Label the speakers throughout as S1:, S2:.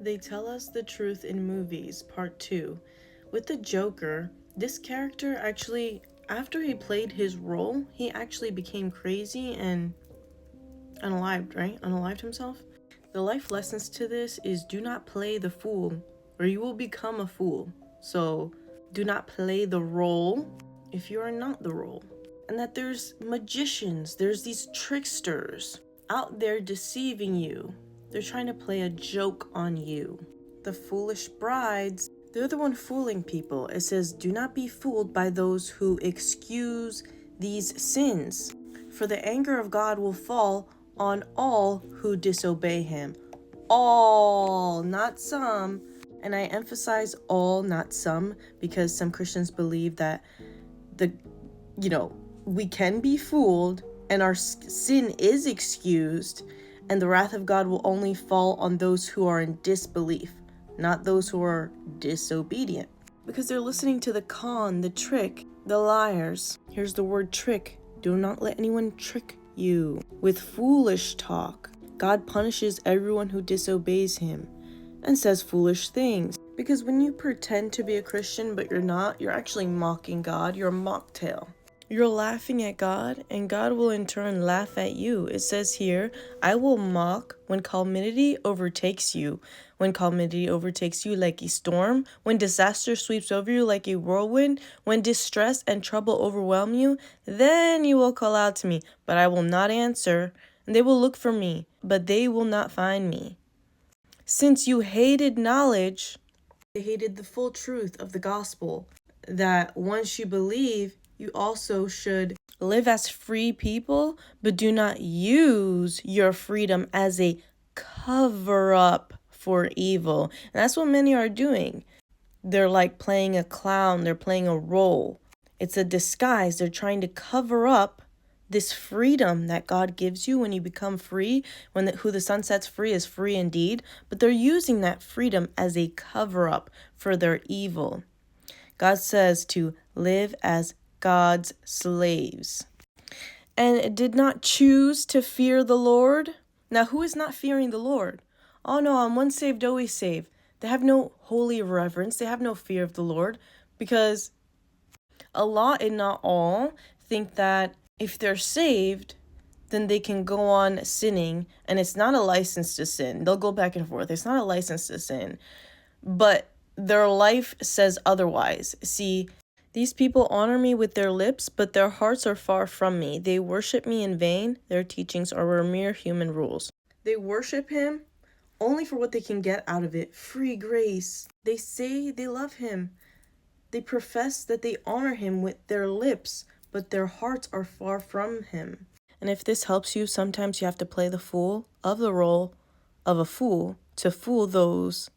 S1: They Tell Us the Truth in Movies, Part 2. With the Joker, this character actually, after he played his role, he actually became crazy and unalived, right? Unalived himself. The life lessons to this is do not play the fool, or you will become a fool. So, do not play the role if you are not the role. And that there's magicians, there's these tricksters out there deceiving you. They're trying to play a joke on you. The foolish brides, they're the one fooling people. It says, do not be fooled by those who excuse these sins, for the anger of God will fall on all who disobey him. All, not some. And I emphasize all, not some, because some Christians believe that we can be fooled and our sin is excused, and the wrath of God will only fall on those who are in disbelief, not those who are disobedient. Because they're listening to the con, the trick, the liars. Here's the word trick. Do not let anyone trick you with foolish talk. God punishes everyone who disobeys him and says foolish things. Because when you pretend to be a Christian but you're not, you're actually mocking God. You're a mocktail. You're laughing at God, and God will in turn laugh at you. It says here, I will mock when calamity overtakes you. When calamity overtakes you like a storm, when disaster sweeps over you like a whirlwind, when distress and trouble overwhelm you, then you will call out to me, but I will not answer. And they will look for me, but they will not find me. Since you hated knowledge, they hated the full truth of the gospel, that once you believe, you also should live as free people, but do not use your freedom as a cover up for evil. And that's what many are doing. They're like playing a clown, they're playing a role. It's a disguise. They're trying to cover up this freedom that God gives you when you become free, who the Son sets free is free indeed, but they're using that freedom as a cover up for their evil. God says to live as God's slaves, and did not choose to fear the Lord. Now, who is not fearing the Lord? Oh no, I'm once saved, always saved. They have no holy reverence. They have no fear of the Lord, because a lot and not all think that if they're saved, then they can go on sinning, and it's not a license to sin. They'll go back and forth. It's not a license to sin, but their life says otherwise. See, these people honor me with their lips, but their hearts are far from me. They worship me in vain. Their teachings are mere human rules. They worship him only for what they can get out of it. Free grace. They say they love him. They profess that they honor him with their lips, but their hearts are far from him. And if this helps you, sometimes you have to play the fool of the role of a fool to fool those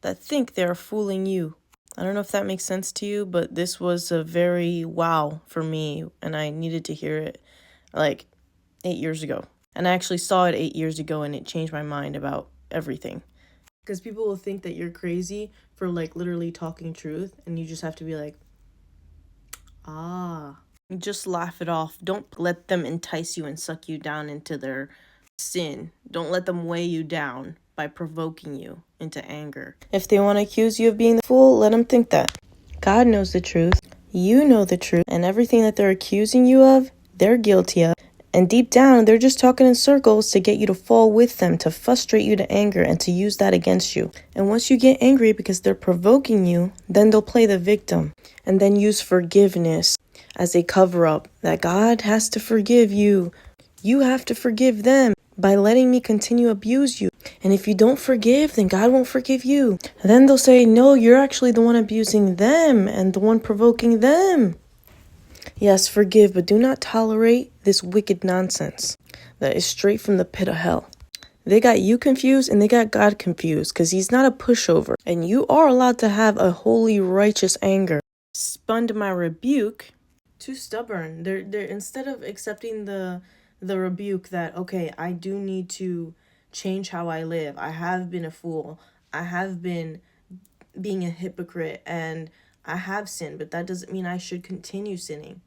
S1: that think they're fooling you. I don't know if that makes sense to you, but this was a very wow for me, and I needed to hear it like 8 years ago. And I actually saw it 8 years ago, and it changed my mind about everything. Because people will think that you're crazy for like literally talking truth, and you just have to be like, just laugh it off. Don't let them entice you and suck you down into their sin. Don't let them weigh you down by provoking you into anger. If they want to accuse you of being the fool, let them think that. God knows the truth. You know the truth. And everything that they're accusing you of, they're guilty of. And deep down, they're just talking in circles to get you to fall with them, to frustrate you to anger, and to use that against you. And once you get angry because they're provoking you, then they'll play the victim and then use forgiveness as a cover-up, that God has to forgive you. You have to forgive them by letting me continue to abuse you. And if you don't forgive, then God won't forgive you. And then they'll say, no, you're actually the one abusing them and the one provoking them. Yes, forgive, but do not tolerate this wicked nonsense that is straight from the pit of hell. They got you confused and they got God confused, because he's not a pushover. And you are allowed to have a holy, righteous anger. Spun to my rebuke, too stubborn. They're instead of accepting the rebuke that, okay, I do need to change how I live. I have been a fool. I have been being a hypocrite, and I have sinned, but that doesn't mean I should continue sinning.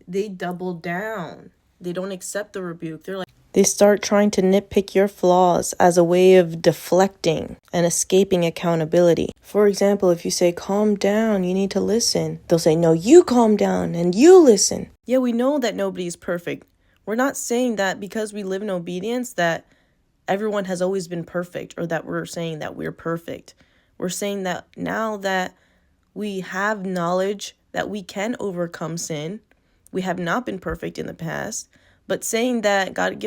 S1: They double down. They don't accept the rebuke. They're like, They start trying to nitpick your flaws as a way of deflecting and escaping accountability. For example, if you say, calm down, you need to listen, they'll say, no, you calm down and you listen. Yeah, we know that nobody's perfect. We're not saying that because we live in obedience that everyone has always been perfect, or that we're saying that we're perfect. We're saying that now that we have knowledge that we can overcome sin, we have not been perfect in the past, but saying that God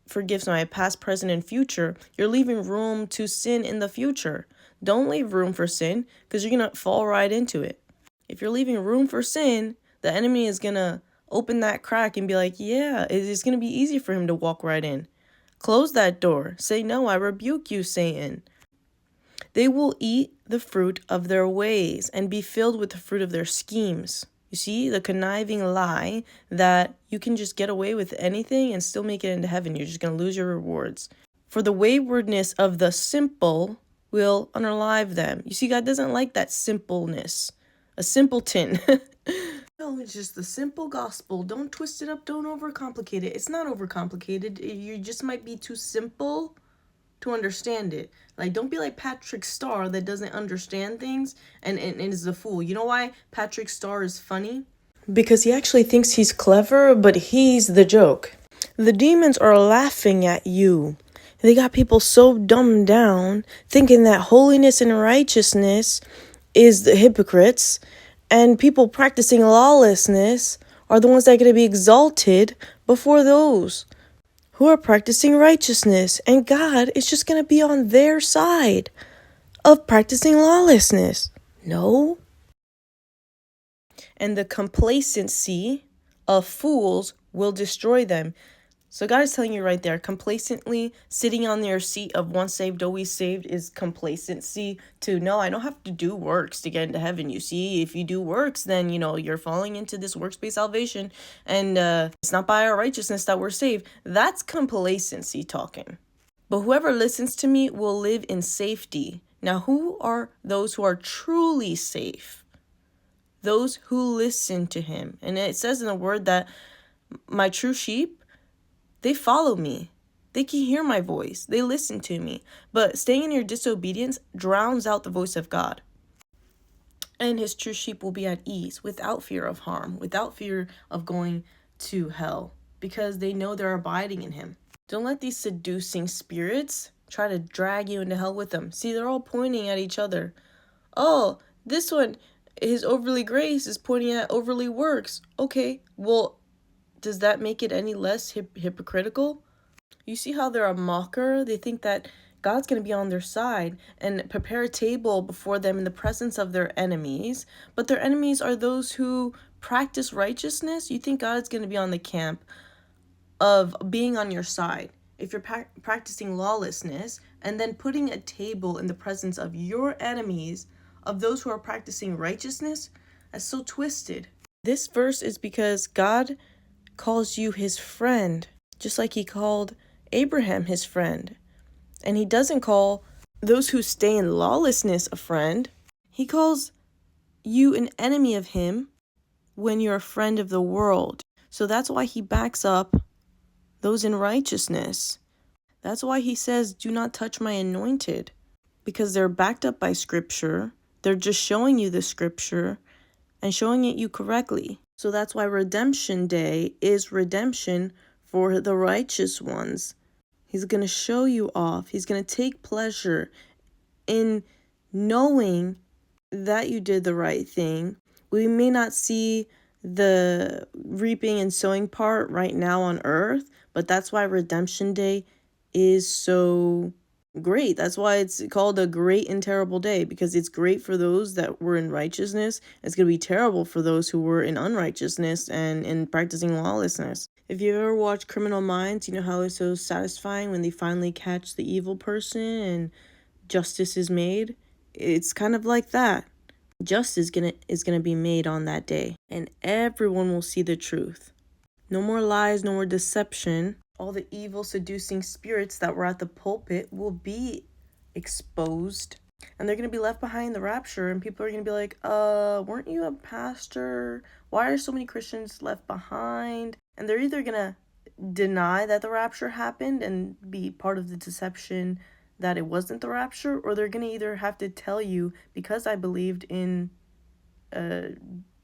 S1: forgives my past, present, and future, you're leaving room to sin in the future. Don't leave room for sin, because you're going to fall right into it. If you're leaving room for sin, the enemy is going to open that crack and be like, yeah, it's going to be easy for him to walk right in. Close that door. Say, no, I rebuke you, Satan. They will eat the fruit of their ways and be filled with the fruit of their schemes. You see, the conniving lie that you can just get away with anything and still make it into heaven. You're just going to lose your rewards. For the waywardness of the simple will unalive them. You see, God doesn't like that simpleness. A simpleton. No, it's just the simple gospel. Don't twist it up. Don't overcomplicate it. It's not overcomplicated. You just might be too simple to understand it. Like, don't be like Patrick Star that doesn't understand things and is a fool. You know why Patrick Star is funny? Because he actually thinks he's clever, but he's the joke. The demons are laughing at you. They got people so dumbed down, thinking that holiness and righteousness is the hypocrites, and people practicing lawlessness are the ones that are going to be exalted before those who are practicing righteousness. And God is just going to be on their side of practicing lawlessness. No. And the complacency of fools will destroy them. So God is telling you right there, complacently sitting on your seat of once saved, always saved is complacency to, no, I don't have to do works to get into heaven. You see, if you do works, then, you're falling into this works-based salvation, and it's not by our righteousness that we're saved. That's complacency talking. But whoever listens to me will live in safety. Now, who are those who are truly safe? Those who listen to him. And it says in the word that my true sheep, they follow me. They can hear my voice. They listen to me. But staying in your disobedience drowns out the voice of God. And his true sheep will be at ease, without fear of harm, without fear of going to hell, because they know they're abiding in him. Don't let these seducing spirits try to drag you into hell with them. See, they're all pointing at each other. Oh, this one, his overly grace is pointing at overly works. Okay, well, does that make it any less hypocritical? You see how they're a mocker? They think that God's going to be on their side and prepare a table before them in the presence of their enemies. But their enemies are those who practice righteousness. You think God is going to be on the camp of being on your side if you're practicing lawlessness and then putting a table in the presence of your enemies, of those who are practicing righteousness? That's so twisted. This verse is because God calls you his friend, just like he called Abraham his friend. And he doesn't call those who stay in lawlessness a friend. He calls you an enemy of him when you're a friend of the world. So that's why he backs up those in righteousness. That's why he says, do not touch my anointed, because they're backed up by scripture. They're just showing you the scripture and showing it you correctly. So that's why Redemption Day is redemption for the righteous ones. He's going to show you off. He's going to take pleasure in knowing that you did the right thing. We may not see the reaping and sowing part right now on earth, but that's why Redemption Day is so great. That's why it's called a great and terrible day, because it's great for those that were in righteousness. It's going to be terrible for those who were in unrighteousness and in practicing lawlessness. If you ever watch Criminal Minds, you know how it's so satisfying when they finally catch the evil person and justice is made. It's kind of like that. Justice is gonna be made on that day, and everyone will see the truth. No more lies, no more deception. All the evil, seducing spirits that were at the pulpit will be exposed, and they're going to be left behind in the rapture, and people are going to be like, weren't you a pastor? Why are so many Christians left behind? And they're either going to deny that the rapture happened and be part of the deception that it wasn't the rapture, or they're going to either have to tell you, because I believed in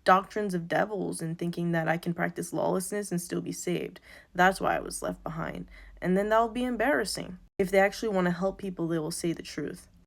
S1: doctrines of devils and thinking that I can practice lawlessness and still be saved. That's why I was left behind. And then that will be embarrassing. If they actually want to help people, they will say the truth.